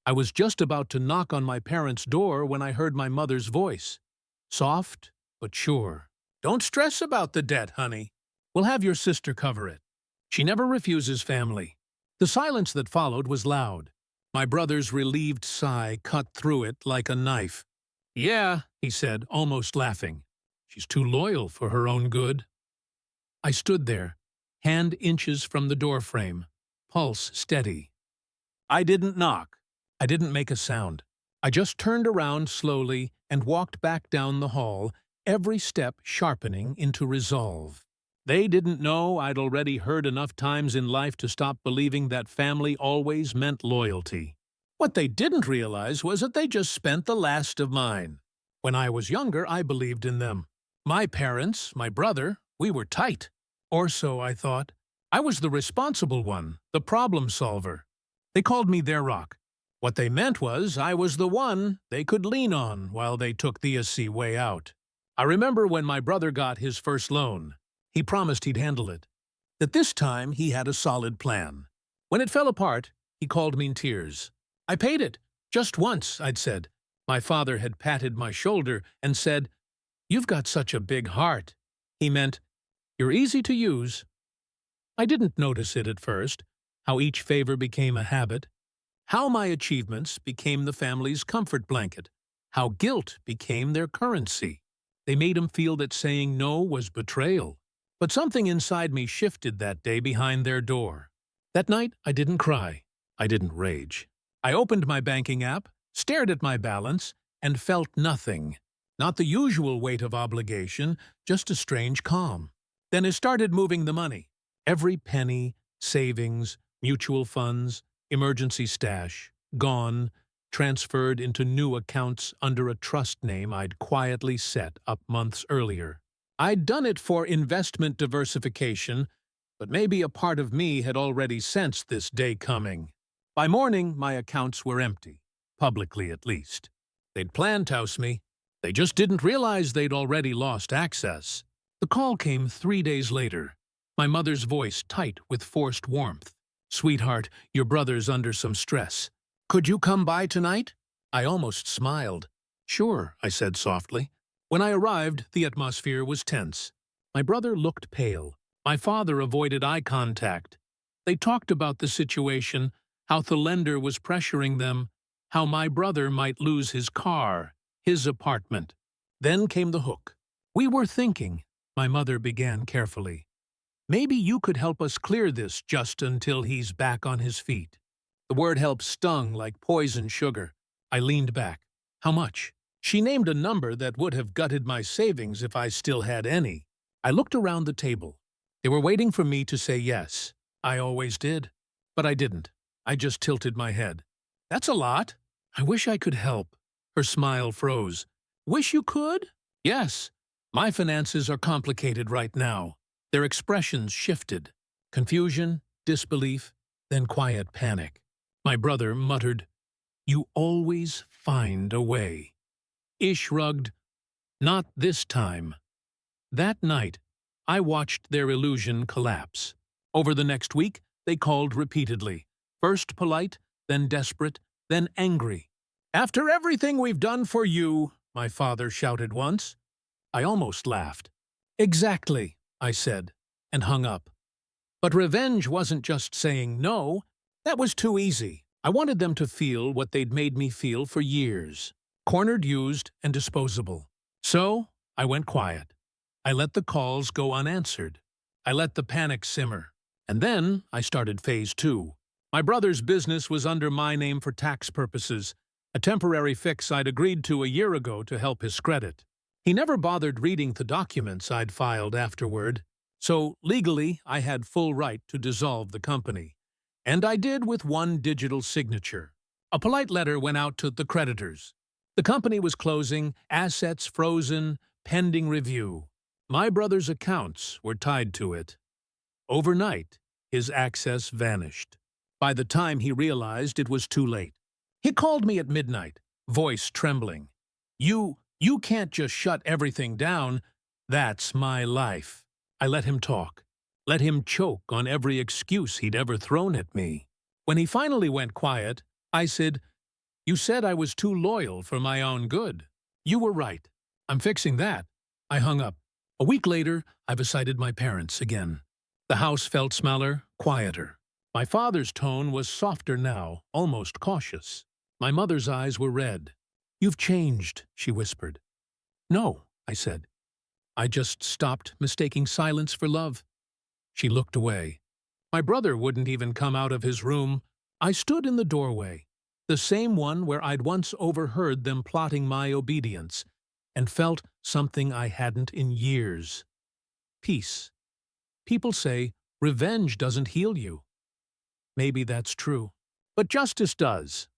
I was just about to knock on my parents' door when I heard my mother's voice. Soft, but sure. "Don't stress about the debt, honey. We'll have your sister cover it. She never refuses family." The silence that followed was loud. My brother's relieved sigh cut through it like a knife. "Yeah," he said, almost laughing. "She's too loyal for her own good." I stood there, hand inches from the doorframe, pulse steady. I didn't knock. I didn't make a sound. I just turned around slowly and walked back down the hall, every step sharpening into resolve. They didn't know I'd already heard enough times in life to stop believing that family always meant loyalty. What they didn't realize was that they just spent the last of mine. When I was younger, I believed in them. My parents, my brother, we were tight. Or so I thought. I was the responsible one, the problem solver. They called me their rock. What they meant was I was the one they could lean on while they took the easy way out. I remember when my brother got his first loan. He promised he'd handle it. That this time he had a solid plan. When it fell apart, he called me in tears. "I paid it. Just once," I'd said. My father had patted my shoulder and said, "You've got such a big heart." He meant, "You're easy to use." I didn't notice it at first, how each favor became a habit, how my achievements became the family's comfort blanket, how guilt became their currency. They made him feel that saying no was betrayal. But something inside me shifted that day behind their door. That night, I didn't cry. I didn't rage. I opened my banking app, stared at my balance, and felt nothing. Not the usual weight of obligation, just a strange calm. Then I started moving the money. Every penny, savings, mutual funds, emergency stash, gone, transferred into new accounts under a trust name I'd quietly set up months earlier. I'd done it for investment diversification, but maybe a part of me had already sensed this day coming. By morning, my accounts were empty, publicly at least. They'd planned to oust me. They just didn't realize they'd already lost access. The call came 3 days later, my mother's voice tight with forced warmth. "Sweetheart, your brother's under some stress. Could you come by tonight?" I almost smiled. "Sure," I said softly. When I arrived, the atmosphere was tense. My brother looked pale. My father avoided eye contact. They talked about the situation, how the lender was pressuring them, how my brother might lose his car, his apartment. Then came the hook. "We were thinking," my mother began carefully. "Maybe you could help us clear this just until he's back on his feet." The word help stung like poison sugar. I leaned back. "How much?" She named a number that would have gutted my savings if I still had any. I looked around the table. They were waiting for me to say yes. I always did. But I didn't. I just tilted my head. "That's a lot." "I wish I could help." Her smile froze. "Wish you could?" "Yes. My finances are complicated right now." Their expressions shifted. Confusion, disbelief, then quiet panic. My brother muttered, "You always find a way." Ish shrugged, "Not this time." That night, I watched their illusion collapse. Over the next week, they called repeatedly. First polite, then desperate, then angry. "After everything we've done for you," my father shouted once. I almost laughed. "Exactly," I said, and hung up. But revenge wasn't just saying no. That was too easy. I wanted them to feel what they'd made me feel for years. Cornered, used, and disposable. So, I went quiet. I let the calls go unanswered. I let the panic simmer. And then I started phase 2. My brother's business was under my name for tax purposes, a temporary fix I'd agreed to a year ago to help his credit. He never bothered reading the documents I'd filed afterward, so legally I had full right to dissolve the company. And I did with one digital signature. A polite letter went out to the creditors. The company was closing, assets frozen, pending review. My brother's accounts were tied to it. Overnight, his access vanished. By the time he realized it was too late. He called me at midnight, voice trembling. You can't just shut everything down. That's my life." I let him talk. Let him choke on every excuse he'd ever thrown at me. When he finally went quiet, I said, You said I was too loyal for my own good. You were right. I'm fixing that. I hung up. A week later, I visited my parents again. The house felt smaller, quieter. My father's tone was softer now, almost cautious. My mother's eyes were red. You've changed, she whispered. No, I said. I just stopped mistaking silence for love. She looked away. My brother wouldn't even come out of his room. I stood in the doorway, the same one where I'd once overheard them plotting my obedience, and felt something I hadn't in years. Peace. People say revenge doesn't heal you. Maybe that's true. But justice does.